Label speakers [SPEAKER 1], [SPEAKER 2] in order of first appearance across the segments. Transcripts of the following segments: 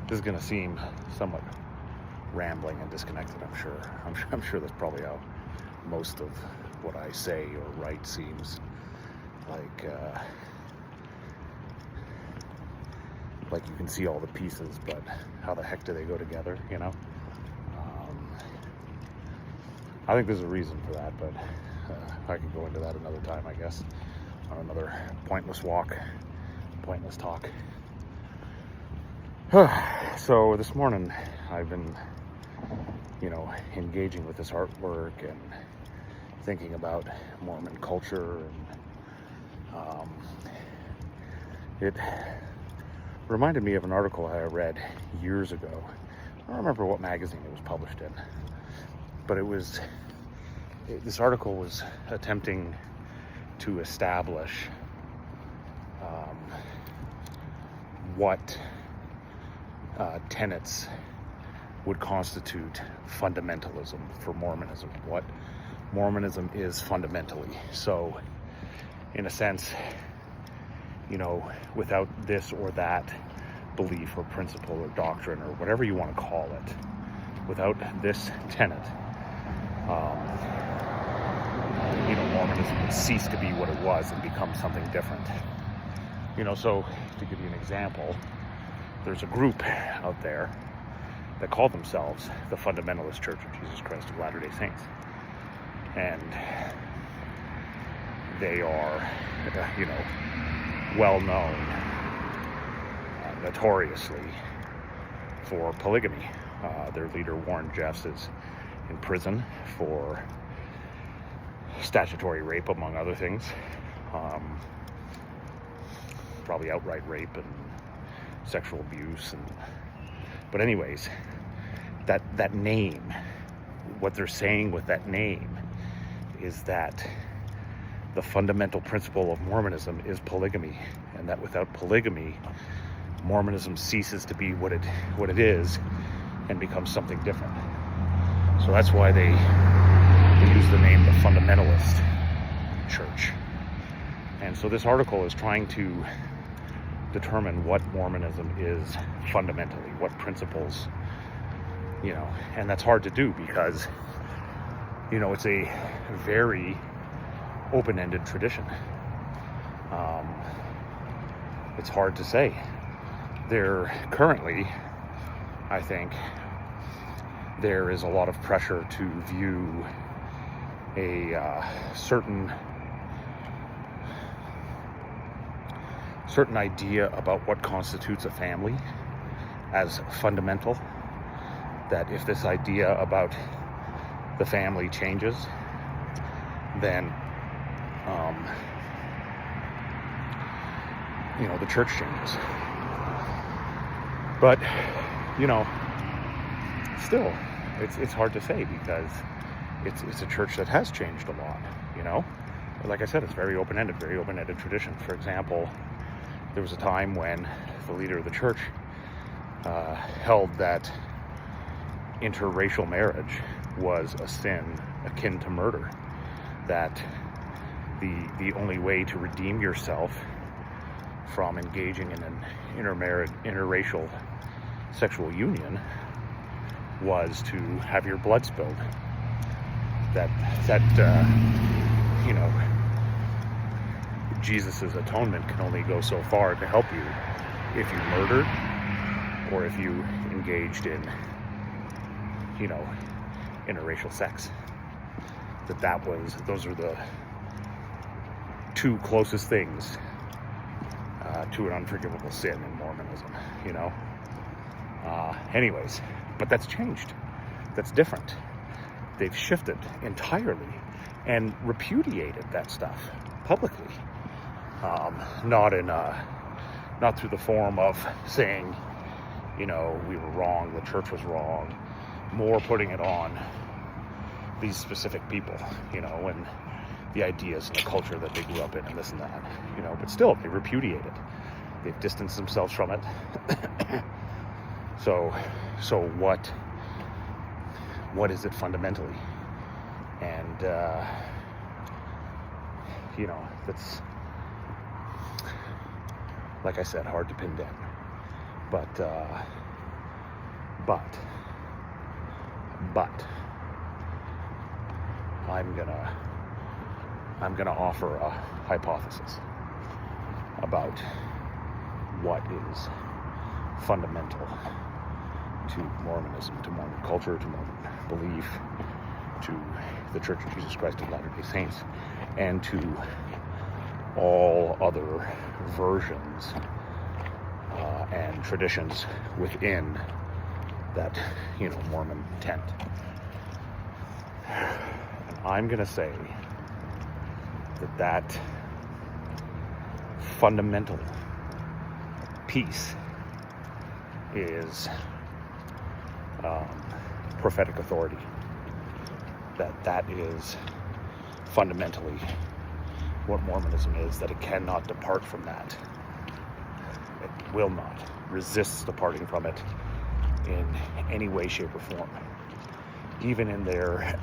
[SPEAKER 1] this is going to seem somewhat rambling and disconnected, I'm sure. I'm sure that's probably how most of what I say or write seems. Like you can see all the pieces, but how the heck do they go together, you know? I think there's a reason for that, but I could go into that another time, I guess, on another pointless pointless talk. So this morning I've been, engaging with this artwork and thinking about Mormon culture, and it reminded me of an article I read years ago. I don't remember what magazine it was published in, but this article was attempting to establish what tenets would constitute fundamentalism for Mormonism, what Mormonism is fundamentally. So, in a sense, without this or that belief or principle or doctrine or whatever you want to call it, without this tenet, Mormonism would cease to be what it was and become something different. So to give you an example, there's a group out there that call themselves the Fundamentalist Church of Jesus Christ of Latter-day Saints. And they are, well known, notoriously, for polygamy. Their leader, Warren Jeffs, is in prison for statutory rape, among other things. Probably outright rape and sexual abuse. But anyways, that name, what they're saying with that name is that the fundamental principle of Mormonism is polygamy, and that without polygamy, Mormonism ceases to be what it is and becomes something different. So that's why they use the name the Fundamentalist Church. And so this article is trying to determine what Mormonism is fundamentally, what principles, and that's hard to do because, it's a very open-ended tradition. It's hard to say. Currently, I think, there is a lot of pressure to view a certain idea about what constitutes a family as fundamental. That if this idea about the family changes, then the church changes. But still, it's hard to say because it's a church that has changed a lot. Like I said, it's very open-ended tradition. For example, there was a time when the leader of the church held that interracial marriage was a sin akin to murder, that the only way to redeem yourself from engaging in an interracial sexual union was to have your blood spilled. That Jesus' atonement can only go so far to help you if you murdered or if you engaged in interracial sex. Those are the two closest things to an unforgivable sin in Mormonism, anyways, but that's changed. That's different. They've shifted entirely and repudiated that stuff publicly. Not through the form of saying, we were wrong, the church was wrong, more putting it on these specific people, and the ideas and the culture that they grew up in and this and that, but still they repudiate it. They've distanced themselves from it. So what is it fundamentally? And that's, like I said, hard to pin down. But But I'm gonna offer a hypothesis about what is fundamental to Mormonism, to Mormon culture, to Mormon belief, to the Church of Jesus Christ of Latter-day Saints, and to all other versions and traditions within that, Mormon tent. And I'm going to say that fundamental piece is prophetic authority. That is fundamentally what Mormonism is, that it cannot depart from that. It will not, resists departing from it in any way, shape, or form. Even in their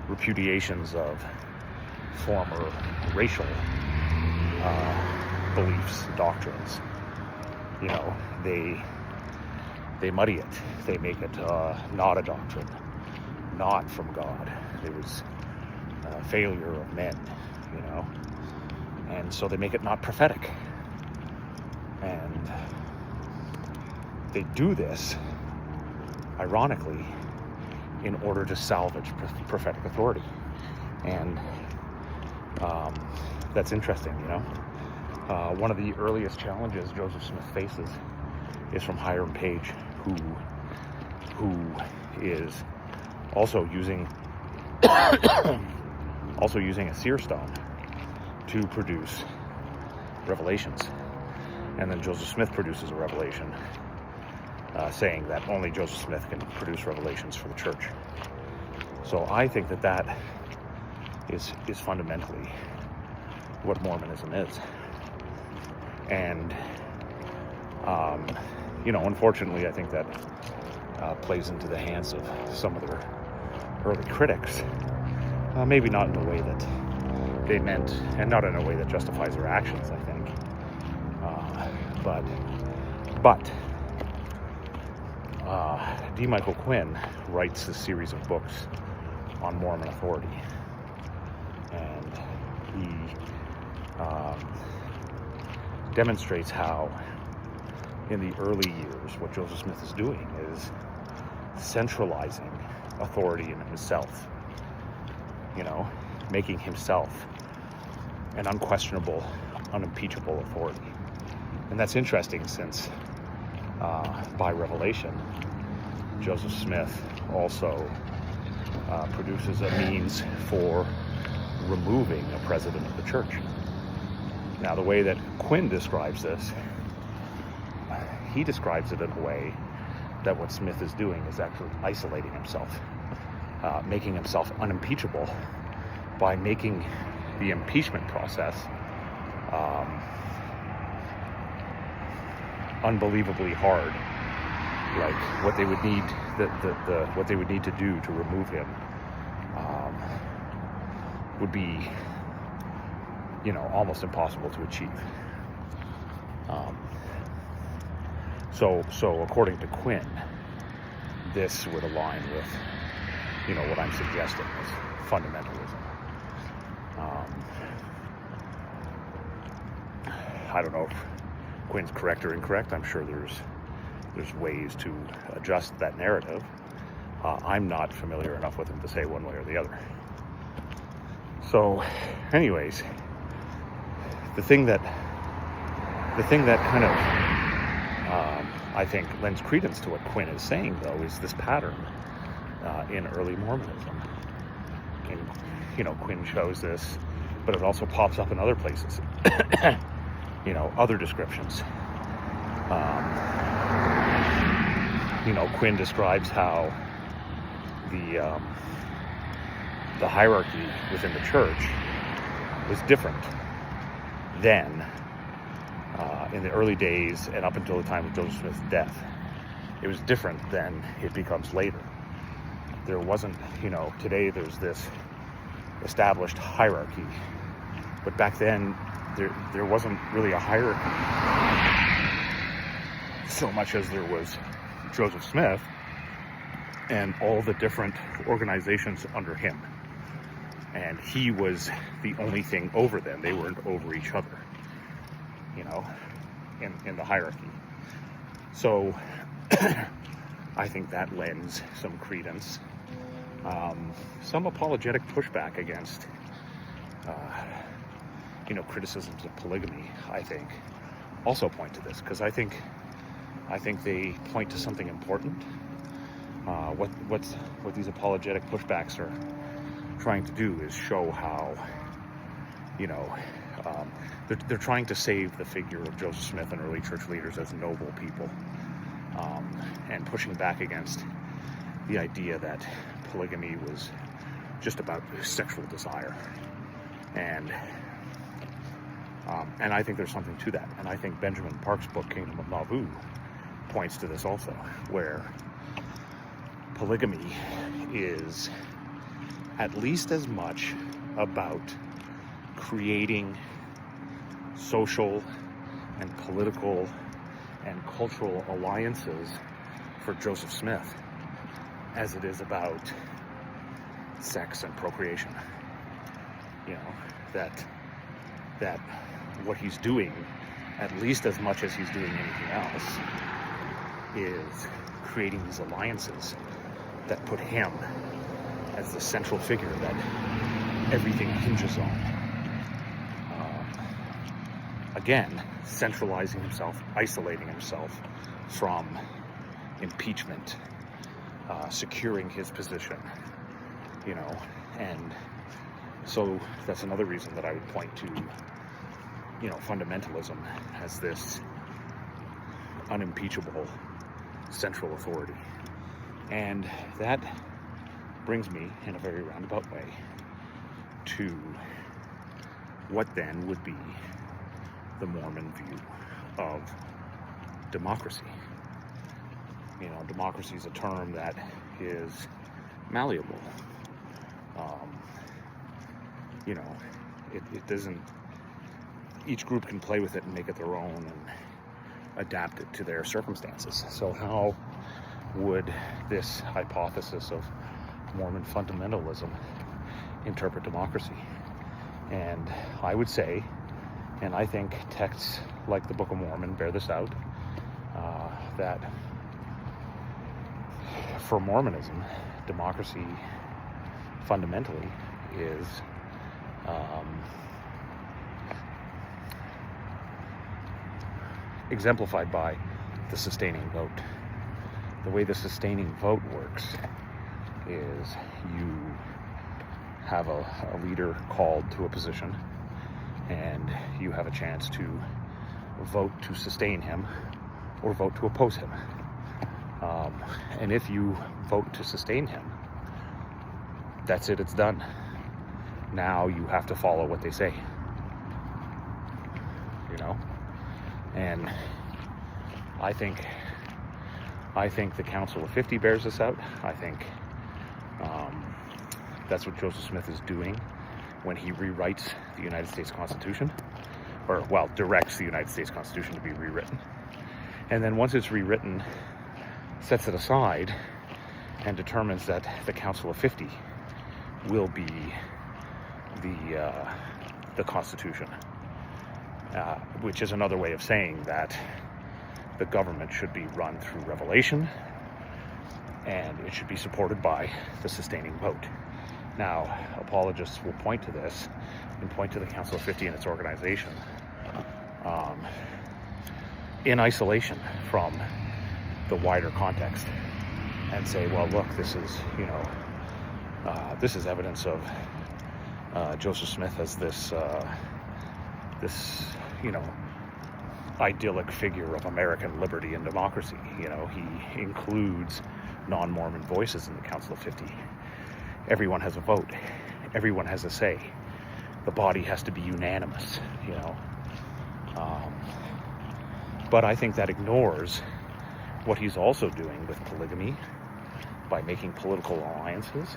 [SPEAKER 1] repudiations of former racial beliefs, doctrines, they muddy it. They make it not a doctrine, not from God. It was a failure of men, and so they make it not prophetic. And they do this, ironically, in order to salvage prophetic authority. And that's interesting, One of the earliest challenges Joseph Smith faces is from Hiram Page, who is also using a seer stone to produce revelations. And then Joseph Smith produces a revelation saying that only Joseph Smith can produce revelations for the church. So I think that is fundamentally what Mormonism is. And, unfortunately, I think that plays into the hands of some of their early critics. Maybe not in the way that they meant, and not in a way that justifies their actions, I think. But D. Michael Quinn writes a series of books on Mormon authority, and he demonstrates how in the early years what Joseph Smith is doing is centralizing authority in himself, making himself an unquestionable, unimpeachable authority. And that's interesting since by revelation, Joseph Smith also produces a means for removing a president of the church. Now, the way that Quinn describes this, he describes it in a way that what Smith is doing is actually isolating himself, making himself unimpeachable by making the impeachment process unbelievably hard. Like what they would need, what they would need to do to remove him would be, almost impossible to achieve. So according to Quinn, this would align with, what I'm suggesting is fundamentalism. I don't know if Quinn's correct or incorrect. I'm sure there's ways to adjust that narrative. I'm not familiar enough with him to say one way or the other. So, anyways, the thing that kind of I think lends credence to what Quinn is saying, though, is this pattern in early Mormonism. And Quinn shows this, but it also pops up in other places. Other descriptions. Quinn describes how the hierarchy within the church was different then, in the early days and up until the time of Joseph Smith's death. It was different than it becomes later. There wasn't, today there's this established hierarchy, but back then there wasn't really a hierarchy so much as there was Joseph Smith and all the different organizations under him. And he was the only thing over them. They weren't over each other, you know, in the hierarchy. So I think that lends some credence. Some apologetic pushback against, criticisms of polygamy, I think, also point to this, because I think they point to something important. What these apologetic pushbacks are trying to do is show how, they're trying to save the figure of Joseph Smith and early church leaders as noble people, and pushing back against the idea that polygamy was just about sexual desire. And I think there's something to that. And I think Benjamin Park's book, Kingdom of Nauvoo, points to this also, where polygamy is at least as much about creating social and political and cultural alliances for Joseph Smith as it is about sex and procreation. That what he's doing, at least as much as he's doing anything else, is creating these alliances that put him as the central figure that everything hinges on. Again, centralizing himself, isolating himself from impeachment, securing his position, and so that's another reason that I would point to, fundamentalism as this unimpeachable central authority. And that brings me, in a very roundabout way, to what then would be the Mormon view of democracy. Democracy is a term that is malleable. It doesn't, each group can play with it and make it their own and adapt it to their circumstances. So how would this hypothesis of Mormon fundamentalism interpret democracy? And I would say, and I think texts like the Book of Mormon bear this out, that for Mormonism, democracy fundamentally is exemplified by the sustaining vote. The way the sustaining vote works is you have a leader called to a position, and you have a chance to vote to sustain him or vote to oppose him. And if you vote to sustain him, that's it, it's done. Now you have to follow what they say. And I think the Council of 50 bears this out. I think that's what Joseph Smith is doing when he rewrites the United States Constitution, or, directs the United States Constitution to be rewritten. And then once it's rewritten, sets it aside and determines that the Council of 50 will be the Constitution, which is another way of saying that the government should be run through revelation, and it should be supported by the sustaining vote. Now, apologists will point to this and point to the Council of 50 and its organization in isolation from the wider context, and say, well, look, this is evidence of Joseph Smith as this idyllic figure of American liberty and democracy. He includes non-Mormon voices in the Council of 50. Everyone has a vote. Everyone has a say. The body has to be unanimous, But I think that ignores what he's also doing with polygamy by making political alliances,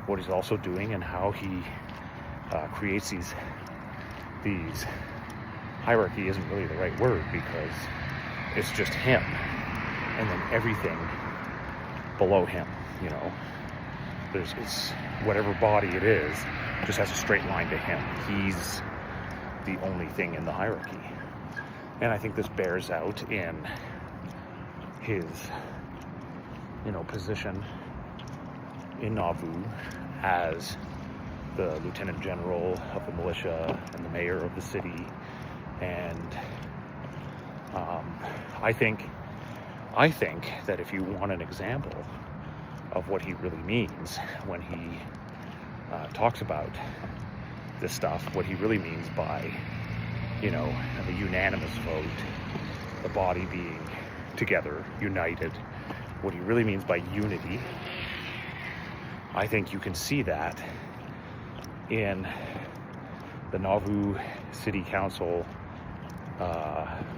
[SPEAKER 1] what he's also doing and how he creates these hierarchy isn't really the right word, because it's just him and then everything below him, you know. It's whatever body it is, just has a straight line to him. He's the only thing in the hierarchy. And I think this bears out in his, you know, position in Nauvoo as the lieutenant general of the militia and the mayor of the city. And I think that if you want an example of what he really means when he talks about this stuff, what he really means by, you know, the unanimous vote, the body being together, united, what he really means by unity, I think you can see that in the Nauvoo City Council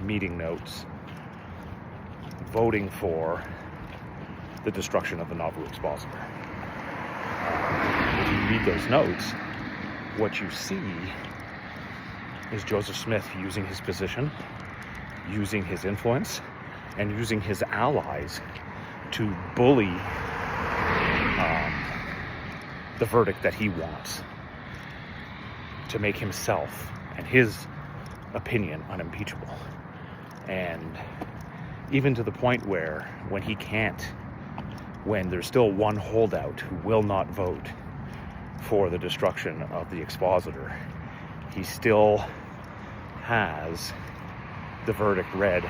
[SPEAKER 1] meeting notes voting for the destruction of the Nauvoo Expositor. When you read those notes, what you see is Joseph Smith using his position, using his influence, and using his allies to bully the verdict that he wants, to make himself and his opinion unimpeachable. And even to the point where when there's still one holdout who will not vote for the destruction of the Expositor, he still has the verdict read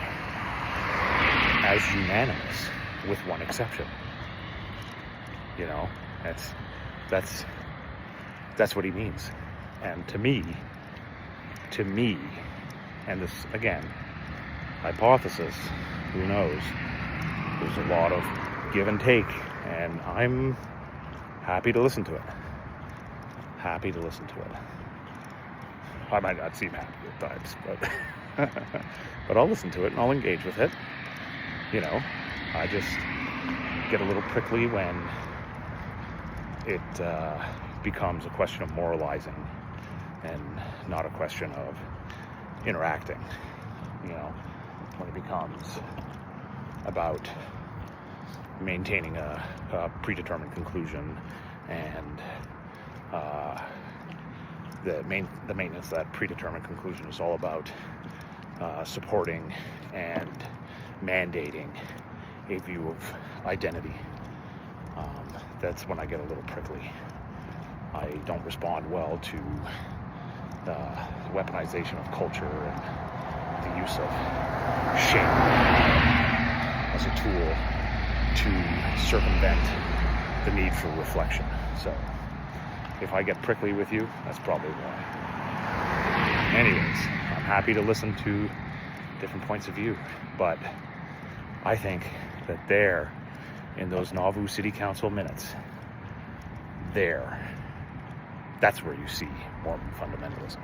[SPEAKER 1] as unanimous, with one exception. You know, that's what he means. And to me, and this, again, hypothesis, who knows, there's a lot of give and take, and I'm happy to listen to it. Happy to listen to it. I might not seem happy at times, but I'll listen to it and I'll engage with it. You know, I just get a little prickly when it becomes a question of moralizing and not a question of interacting. You know, when it becomes about maintaining a predetermined conclusion and the maintenance of that predetermined conclusion is all about supporting and mandating a view of identity. That's when I get a little prickly. I don't respond well to weaponization of culture and the use of shame as a tool to circumvent the need for reflection. So if I get prickly with you, that's probably why. Anyways, I'm happy to listen to different points of view, but I think that there, in those Nauvoo City Council minutes, that's where you see Mormon fundamentalism.